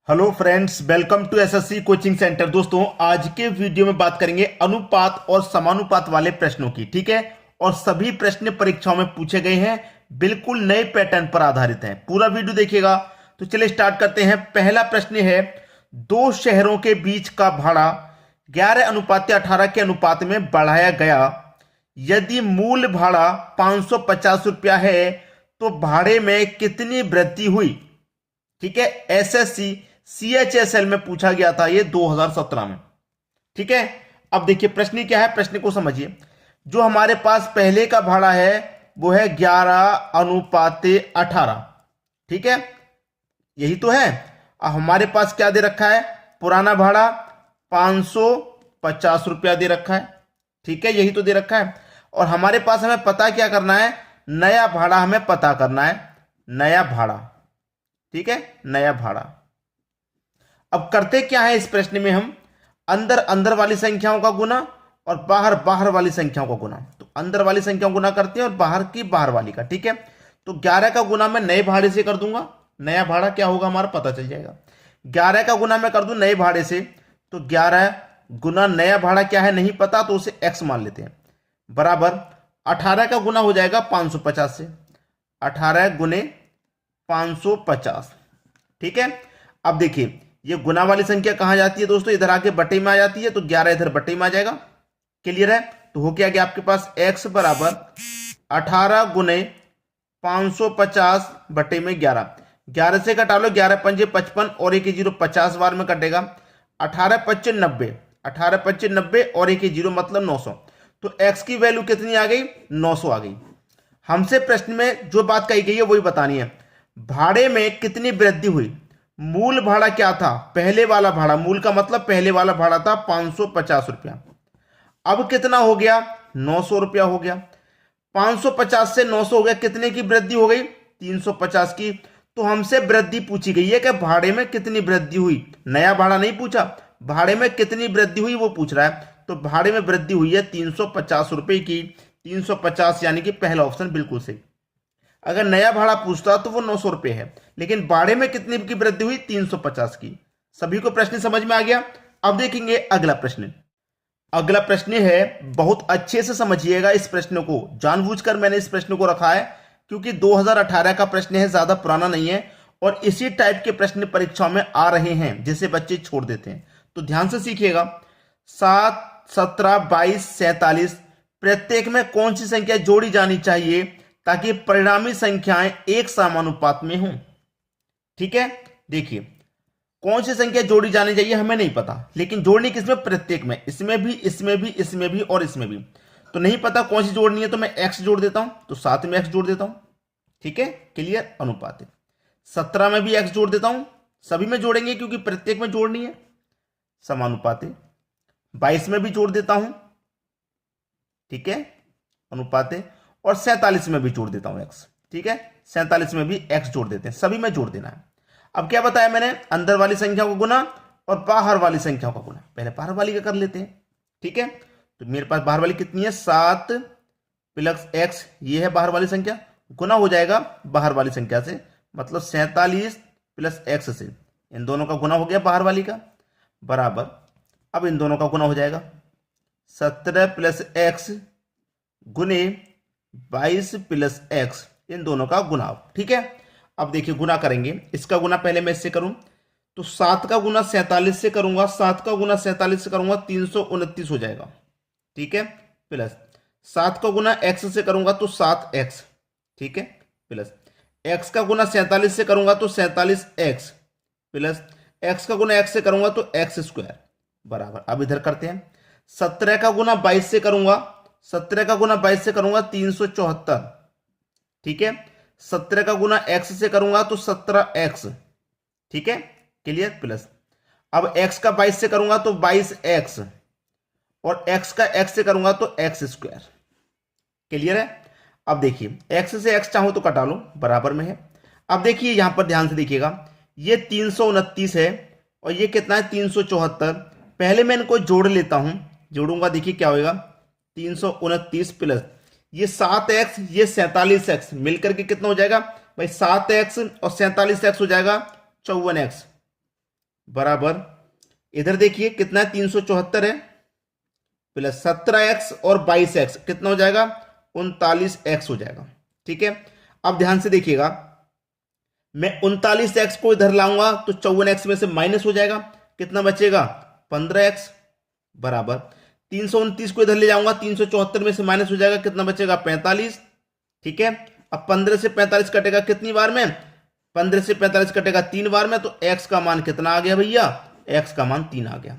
Hello friends, welcome to SSC coaching centre. दोस्तों, आज के वीडियो में बात करेंगे अनुपात और समानुपात वाले प्रश्नों की। ठीक है, और सभी प्रश्न परीक्षाओं में पूछे गए हैं, बिल्कुल नए पैटर्न पर आधारित हैं। पूरा वीडियो देखिएगा। तो चलिए स्टार्ट करते हैं। पहला प्रश्न है, दो शहरों के बीच का भाड़ा 11:18 के अनुपात में बढ़ाया गया। यदि मूल भाड़ा 550 रुपया है तो भाड़े में कितनी वृद्धि हुई? ठीक है, एसएससी सीएचएसएल में पूछा गया था ये 2017 में। ठीक है, अब देखिए प्रश्न क्या है, प्रश्न को समझिए। जो हमारे पास पहले का भाड़ा है वो है 11:18। ठीक है, यही तो है। अब हमारे पास क्या दे रखा है, पुराना भाड़ा 550 रुपया दे रखा है। ठीक है, यही तो दे रखा है। और हमारे पास हमें पता क्या करना है, नया भाड़ा हमें पता करना है, नया भाड़ा। ठीक है, नया भाड़ा। अब करते क्या है इस प्रश्न में, हम अंदर अंदर वाली संख्याओं का गुना और बाहर बाहर वाली संख्याओं का गुना। तो अंदर वाली संख्याओं गुना करते हैं और बाहर की बाहर वाली का। ठीक है, तो 11 का गुना मैं नए भाड़े से कर दूंगा। नया भाड़ा क्या होगा हमारा पता चल जाएगा। 11 का गुना मैं कर दूं नए भाड़े से, तो 11 गुना नया भाड़ा क्या है नहीं पता, तो उसे x मान लेते हैं, बराबर 18 का गुना हो जाएगा 550 से। 18 गुने 550। ठीक है, अब देखिए ये गुना वाली संख्या कहां जाती है दोस्तों, इधर आके बटे में आ जाती है, तो 11 इधर बटे में आ जाएगा। क्लियर है, तो हो क्या गया आपके पास x बराबर 18 गुने 550 बटे में 11। 11 से घटा लो, 11 पंजे 55 और एक जीरो 50 बार में कटेगा। 18 पच्चे 90, 18 पच्चे 90 और एक जीरो मतलब 900। तो x की वैल्यू कितनी आ गई, 900 आ गई। हमसे प्रश्न में जो बात कही गई है वही बतानी है। भाड़े में कितनी वृद्धि हुई? मूल भाड़ा क्या था, पहले वाला भाड़ा, मूल का मतलब पहले वाला भाड़ा था 550 रुपया। अब कितना हो गया, 900 रुपया हो गया। 550 से 900 हो गया, कितने की वृद्धि हो गई, 350 की। तो हमसे वृद्धि पूछी गई है कि भाड़े में कितनी वृद्धि हुई, नया भाड़ा नहीं पूछा, भाड़े में कितनी वृद्धि हुई वो पूछ रहा है। तो भाड़े में वृद्धि हुई है 350 रुपए की। 350 यानी कि पहला ऑप्शन बिल्कुल सही। अगर नया भाड़ा पूछता तो वो 900 रुपए है, लेकिन भाड़े में कितनी की वृद्धि हुई, 350 की। सभी को प्रश्न समझ में आ गया। अब देखेंगे अगला प्रश्न। अगला प्रश्न है, बहुत अच्छे से समझिएगा इस प्रश्न को, जानबूझकर मैंने इस प्रश्न को रखा है क्योंकि 2018 का प्रश्न है, ज्यादा पुराना नहीं है, और इसी टाइप के प्रश्न परीक्षाओं में आ रहे हैं जिसे बच्चे छोड़ देते हैं। तो ध्यान से सीखिएगा। 7, 17, 22, 47 प्रत्येक में कौन सी संख्या जोड़ी जानी चाहिए ताकि परिणामी संख्याएं एक समानुपात में हों? ठीक है, देखिए कौन सी संख्या जोड़ी जानी चाहिए हमें नहीं पता, लेकिन जोड़नी किसमें, प्रत्येक में, इसमें भी, इसमें भी, इसमें भी और इसमें भी। तो नहीं पता कौन सी जोड़नी है, तो मैं x जोड़ देता हूं, तो साथ में x जोड़ देता हूं। ठीक है, क्लियर, अनुपात है। 17 में भी x जोड़ देता हूं, सभी में जोड़ेंगे क्योंकि प्रत्येक में जोड़नी है, समानुपात है। 22 में भी जोड़ देता हूं, ठीक है, अनुपात है। और 47 में भी जोड़ देता हूं x। ठीक है, 47 में भी x जोड़ देते हैं, सभी में जोड़ देना है। अब क्या बताया मैंने, अंदर वाली संख्या को गुना और बाहर वाली संख्या का गुना। पहले बाहर वाली का कर लेते हैं। ठीक है, तो मेरे पास बाहर वाली कितनी है, 7 प्लस x, ये है बाहर वाली संख्या, गुना हो जाएगा बाहर वाली संख्या से, मतलब 47 प्लस x से। इन दोनों का गुना हो गया बाहर वाली का, बराबर अब इन दोनों का गुना हो जाएगा 17 प्लस x गुने 22 प्लस x, इन दोनों का गुना। ठीक है, अब देखिए गुना करेंगे, इसका गुना पहले मैं इससे करूं, तो 7 का गुना 47 से करूंगा, 7 का गुना 47 से करूंगा, 329 हो जाएगा। ठीक है, प्लस 7 का गुना x से करूंगा तो 7x। ठीक है, प्लस x का गुना 47 से करूंगा तो 47x, प्लस x का गुना x से करूंगा तो x स्क्वायर, बराबर। अब इधर करते हैं, 17 का गुना 22 से करूंगा, 17 का गुना 22 से करूंगा 374। ठीक है, 17 का गुना x से करूंगा तो 17x। ठीक है, क्लियर, प्लस अब x का 22 से करूंगा तो 22x, और x का x से करूंगा तो x स्क्वायर। क्लियर है। अब देखिए x से x चाहो तो कटा लो, बराबर में है। अब देखिए यहां पर ध्यान से देखिएगा, ये 329 है और ये कितना है, 374। पहले मैं इनको जोड़ लेता हूं, जोड़ूंगा, देखिए क्या होगा, 329 प्लस ये 7x, ये 47x, मिलकर के कितना हो जाएगा भाई, 7x और 47x हो जाएगा 54x। बराबर, इधर देखिए कितना है, 374 है, प्लस 17x और 22x कितना हो जाएगा, 39x हो जाएगा। ठीक है, अब ध्यान से देखिएगा, मैं 39x को इधर लाऊंगा तो 54x में से माइनस हो जाएगा, कितना बचेगा, 15x, बराबर 329 को इधर ले जाऊंगा, 374 में से माइनस हो जाएगा, कितना बचेगा, 45। ठीक है, अब 15 से 45 कटेगा कितनी बार में, 15 से 45 कटेगा 3 बार में, तो x का मान कितना आ गया भैया, x का मान 3 आ गया।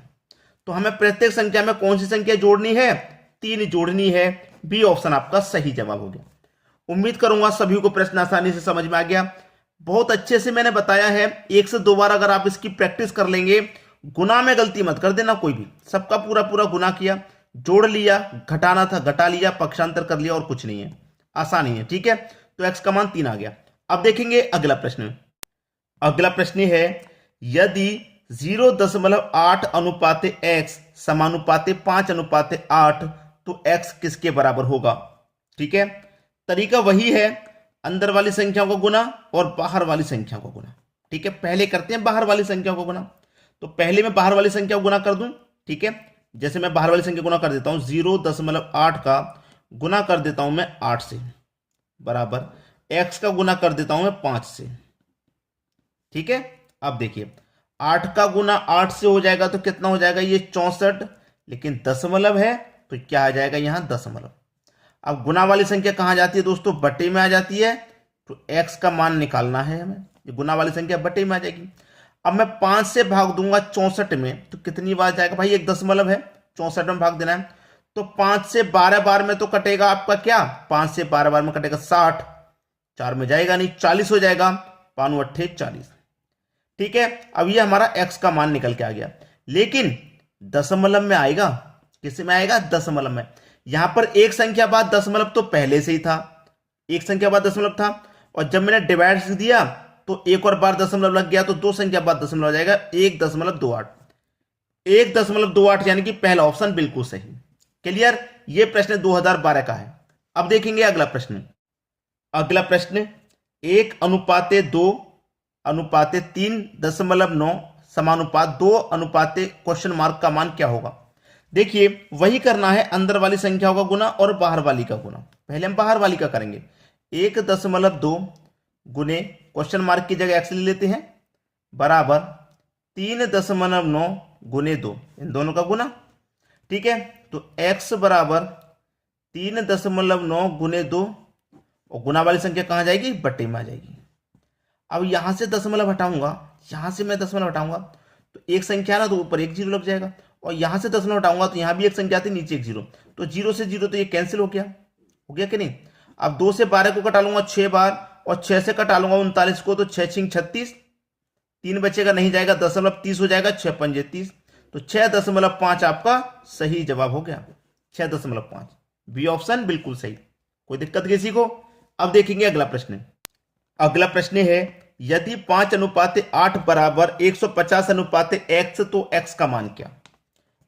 तो हमें प्रत्येक संख्या में कौन सी संख्या जोड़नी है, 3 जोड़नी है। बी ऑप्शन आपका सही जवाब हो गया। उम्मीद करूंगा सभी को प्रश्न आसानी से समझ में आ गया। बहुत अच्छे से मैंने बताया है, 1 से 2 बार अगर आप इसकी प्रैक्टिस कर लेंगे, गुना में गलती मत कर देना कोई भी, सबका पूरा पूरा गुना किया, जोड़ लिया, घटाना था घटा लिया, पक्षांतर कर लिया, और कुछ नहीं है, आसानी है। ठीक है, तो x का मान 3 आ गया। अब देखेंगे अगला प्रश्न। अगला प्रश्न है, यदि 0.8 अनुपाते x समानुपाते 5 अनुपाते 8 तो x किसके बराबर होगा। ठीक है, तरीका वही है, अंदर वाली संख्याओं को गुना और बाहर वाली संख्या को गुना। ठीक है, पहले करते हैं बाहर वाली संख्या को गुना, तो पहले मैं बाहर वाली संख्या को गुना कर दूं। ठीक है, जैसे मैं बाहर वाली संख्या गुना कर देता हूं, 0.8 का गुना कर देता हूं मैं 8 से, बराबर x का गुना कर देता हूं मैं 5 से। ठीक है, अब देखिए 8 का गुना 8 से हो जाएगा तो कितना हो जाएगा, ये 64, लेकिन दशमलव है तो क्या आ जाएगा यहां, दशमलव। अब गुना वाली संख्या कहां जाती है दोस्तों, बटे में आ जाती है, तो x का मान निकालना है हमें, ये गुना वाली संख्या बटे में आ जाएगी। अब मैं 5 से भाग दूंगा 64 में, तो कितनी बार जाएगा भाई, एक दशमलव है, 64 में भाग देना है, तो 5 से 12 बार में तो कटेगा आपका क्या, 5 से 12 बार में कटेगा 60, 4 में जाएगा नहीं, 40 हो जाएगा, 5 8 40। ठीक है, अब ये हमारा x का मान निकल के आ गया, लेकिन दशमलव में आएगा, किस में आएगा, दशमलव में। यहां पर एक संख्या बाद दशमलव तो पहले से ही था, एक संख्या बाद दशमलव था, और जब मैंने डिवाइड दिया तो एक और बार दशमलव लग गया, तो 2 संख्या बाद दशमलव आ जाएगा, 1.28, 1.28, यानी कि पहला ऑप्शन बिल्कुल सही। क्लियर, ये प्रश्न 2012 का है। अब देखेंगे अगला प्रश्न। अगला प्रश्न, 1:2 अनुपाते 3.9 समानुपात 2 अनुपाते क्वेश्चन मार्क का मान क्या होगा। देखिए वही करना है, अंदर वाली संख्याओं का गुना और बाहर वाली का गुना। पहले हम बाहर वाली का करेंगे, 1.2 गुने क्वेश्चन मार्क की जगह x ले लेते हैं, बराबर 3.9 गुने 2, इन दोनों का गुना। ठीक है, तो x बराबर 3.9 गुने 2, और गुना वाली संख्या कहां जाएगी, बट्टे में आ जाएगी। अब यहां से दशमलव हटाऊंगा, यहां से मैं दशमलव हटाऊंगा तो एक संख्या ना, तो ऊपर एक जीरो लग जाएगा, और यहां से दशमलव हटाऊंगा तो यहां भी एक संख्या आती, नीचे एक जीरो, तो जीरो से जीरो तो ये कैंसिल हो गया कि नहीं। अब 2 से 12 को कटा लूंगा 6 बार, और 6 से कटा लूंगा 39 को, तो 6 6 36, 3 बचेगा, नहीं जाएगा, दशमलव 30 हो जाएगा, 6 5 30, तो 6.5 आपका सही जवाब हो गया, 6.5। बी ऑप्शन बिल्कुल सही, कोई दिक्कत किसी को। अब देखेंगे अगला प्रश्न। अगला प्रश्न है, यदि 5:8 बराबर 150 अनुपाते x तो x का मान क्या।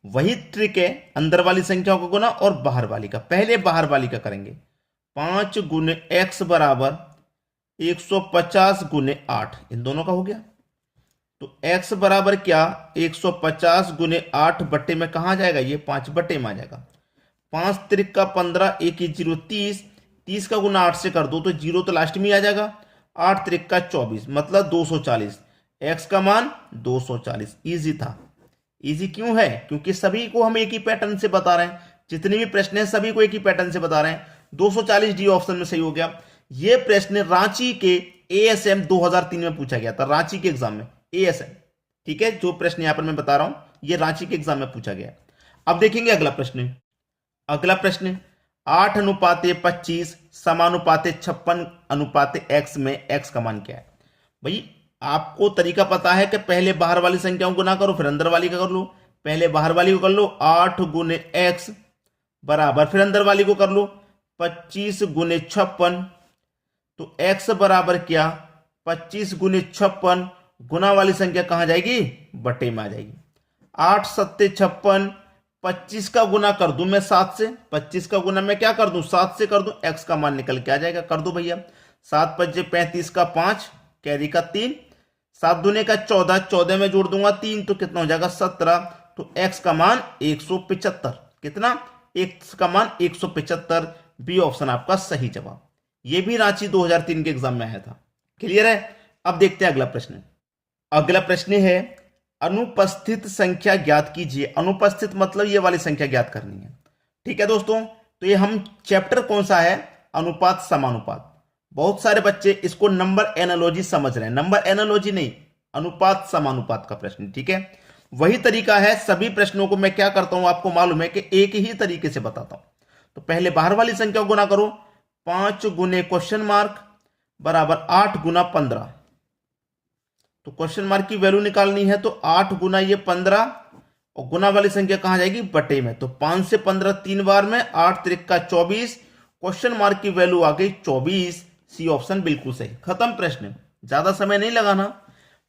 वही ट्रिक है, अंदर वाली संख्याओं को गुना और बाहर वाली का। पहले बाहर वाली का करेंगे, 5 गुने x बराबर 150 गुने 8, इन दोनों का हो गया, तो x बराबर क्या, 150 गुने 8 बट्टे में कहां जाएगा, ये 5 बट्टे में आ जाएगा, 5 त्रिक का 15, 1 0 30, 30 का गुना 8 से कर दो तो जीरो तो लास्ट में आ जाएगा, 8 त्रिक का 24, मतलब 240, x का मान 240। इजी था, इजी क्यों है, क्योंकि सभी को हम एक ही पैटर्न से बता रहे हैं, जितने भी प्रश्न हैं सभी को एक ही पैटर्न से बता रहे हैं। 240 डी ऑप्शन में सही हो गया। यह प्रश्न रांची के एएसएम 2003 में पूछा गया था, रांची के एग्जाम में, एएसएम। ठीक है, जो प्रश्न यहां पर मैं बता रहा हूं यह रांची के एग्जाम में पूछा गया। अब देखेंगे अगला प्रश्न। अगला प्रश्न, 8:25 समानुपाते 56 अनुपाते x में x का मान क्या है। भाई आपको तरीका पता है कि पहले बाहर वाली संख्याओं को ना करो फिर अंदर वाली का कर लो। पहले बाहर वाली को कर लो 8 गुने x बराबर, फिर अंदर वाली को कर लो 25 गुने 56, तो x बराबर क्या, 25 गुने 56, गुना वाली संख्या कहां जाएगी, बटे में आ जाएगी। 8 7 56, 25 का गुना कर दूं मैं 7 से, 25 का गुना मैं क्या कर दूं, 7 से कर दूं, x का मान निकल के आ जाएगा। कर दो भैया, 7 5 35 का 5, कैरी का 3, 7 दूने का 14, 14 में जोड़ दूंगा 3 तो कितना हो जाएगा 17। तो x का मान 175। कितना? x का मान 175। बी ऑप्शन आपका सही जवाब। ये भी रांची 2003 के एग्जाम में आया था। क्लियर है? अब देखते हैं अगला प्रश्न। अगला प्रश्न है अनुपस्थित संख्या ज्ञात कीजिए। अनुपस्थित मतलब ये वाली संख्या ज्ञात करनी है। ठीक है दोस्तों, तो ये हम चैप्टर कौन सा है? अनुपात समानुपात। बहुत सारे बच्चे इसको नंबर एनालॉजी समझ रहे हैं। नंबर एनालॉजी नहीं, अनुपात समानुपात का प्रश्न। ठीक है, वही तरीका है। सभी प्रश्नों को मैं क्या करता हूं आपको मालूम है कि एक ही तरीके से बताता हूं। तो पहले बाहर वाली संख्या को गुना करो। 5 गुने क्वेश्चन मार्क बराबर 8 गुना 15। तो क्वेश्चन मार्क की वैल्यू निकालनी है तो 8 गुना ये 15 और गुना वाली संख्या कहां जाएगी? बटे में। तो 5 से 15 3 बार में, 8 त्रिक का 24। क्वेश्चन मार्क की वैल्यू आ गई 24। सी ऑप्शन बिल्कुल सही। खत्म प्रश्न। ज्यादा समय नहीं लगाना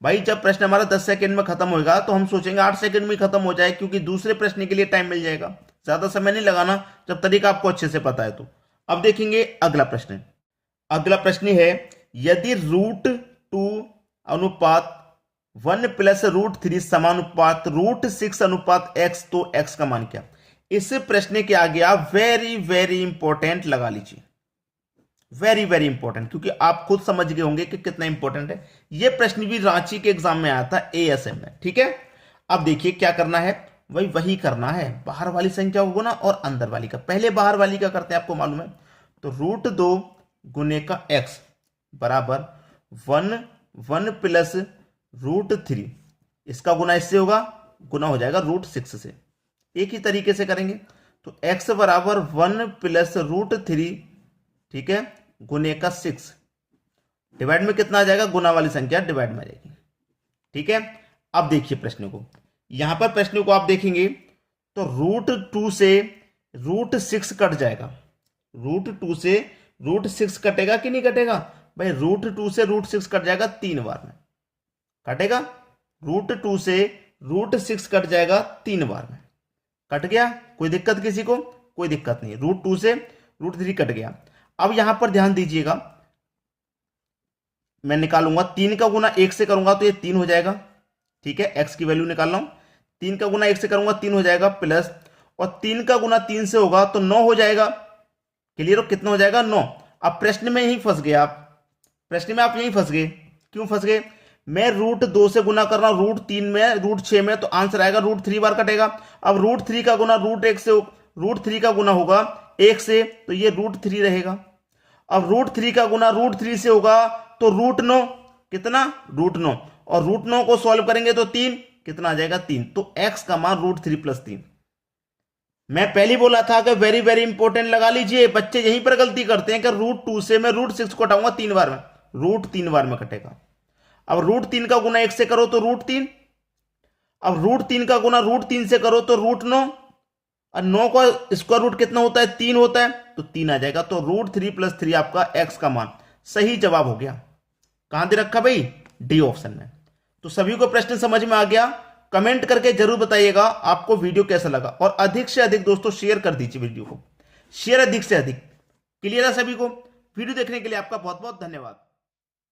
भाई। जब प्रश्न हमारा 10 सेकंड में खत्म होगा तो हम सोचेंगे 8 सेकंड में खत्म हो जाए, क्योंकि दूसरे प्रश्न के लिए टाइम मिल जाएगा। ज्यादा समय नहीं लगाना जब तरीका आपको अच्छे से पता है तो। अब देखेंगे अगला प्रश्न। अगला प्रश्न है यदि √2 अनुपात 1 प्लस √3 समानुपात √6 अनुपात x, तो x का मान क्या? इस प्रश्न के आगे आप वेरी वेरी इंपॉर्टेंट लगा लीजिए। वेरी वेरी इंपॉर्टेंट, क्योंकि आप खुद समझ गए होंगे कि कितना इंपॉर्टेंट है। यह प्रश्न भी रांची के एग्जाम में आया था ASM में। ठीक है, अब देखिए क्या करना है। वही करना है, बाहर वाली संख्या को गुना और अंदर वाली का। पहले बाहर वाली का करते हैं, आपको मालूम है। तो √2 गुने का x बराबर 1 प्लस √3। इसका गुना इससे होगा, गुना हो जाएगा √6 से। एक ही तरीके से करेंगे। तो x बराबर 1 प्लस √3, ठीक है, गुने का 6। डिवाइड में कितना आ जाएगा? गुना वाली संख्या डिवाइड में आ जाएगी। ठीक है, अब देखिए प्रश्न को। यहां पर प्रश्न को आप देखेंगे तो √2 से √6 कट जाएगा। √2 से √6 कटेगा कि नहीं कटेगा भाई? √2 से √6 कट जाएगा 3 बार में। कटेगा। √2 से √6 कट जाएगा 3 बार में। कट गया। कोई दिक्कत किसी को? कोई दिक्कत नहीं। √2 से √3 कट गया। अब यहां पर ध्यान दीजिएगा, मैं निकालूंगा 3 का गुना 1 से करूंगा तो ये 3 हो जाएगा। ठीक है, x की वैल्यू निकाल रहा हूं। 3 का गुना 1 से करूंगा 3 हो जाएगा, प्लस, और 3 का गुना 3 से होगा तो 9 हो जाएगा। क्लियर हो? कितना हो जाएगा? 9। अब प्रश्न में यही फंस गए आप। प्रश्न में आप यही फंस गए। क्यों फंस गए? मैं √2 से गुना कर रहा हूं √3 में, √6 में, तो आंसर आएगा √3 बार कटेगा। अब √3 का गुना √1 से, √3 का गुना होगा 1 से, तो ये √3 रहेगा। अब √3 का गुना √3 से होगा तो √9, कितना? √9, और √9 को सॉल्व करेंगे तो 3, कितना आ जाएगा? 3। तो x का मान √3 + 3। मैं पहले बोला था कि वेरी वेरी इंपॉर्टेंट लगा लीजिए। बच्चे यहीं पर गलती करते हैं कि √2 से मैं √6 को हटाऊंगा 3 बार में, √3 बार में कटेगा। अब √3 का गुना 1 से करो तो √3, अब √3 का गुना √3 से करो तो √9, और 9 का स्क्वायर रूट कितना होता है? 3 होता है, तो 3 आ जाएगा। तो √3 + 3 आपका x का मान सही जवाब हो गया। कहां दे रखा भाई? डी ऑप्शन में। तो सभी को प्रश्न समझ में आ गया? कमेंट करके जरूर बताइएगा आपको वीडियो कैसा लगा, और अधिक से अधिक दोस्तों शेयर कर दीजिए वीडियो को। शेयर अधिक से अधिक। क्लियर है सभी को? वीडियो देखने के लिए आपका बहुत बहुत धन्यवाद।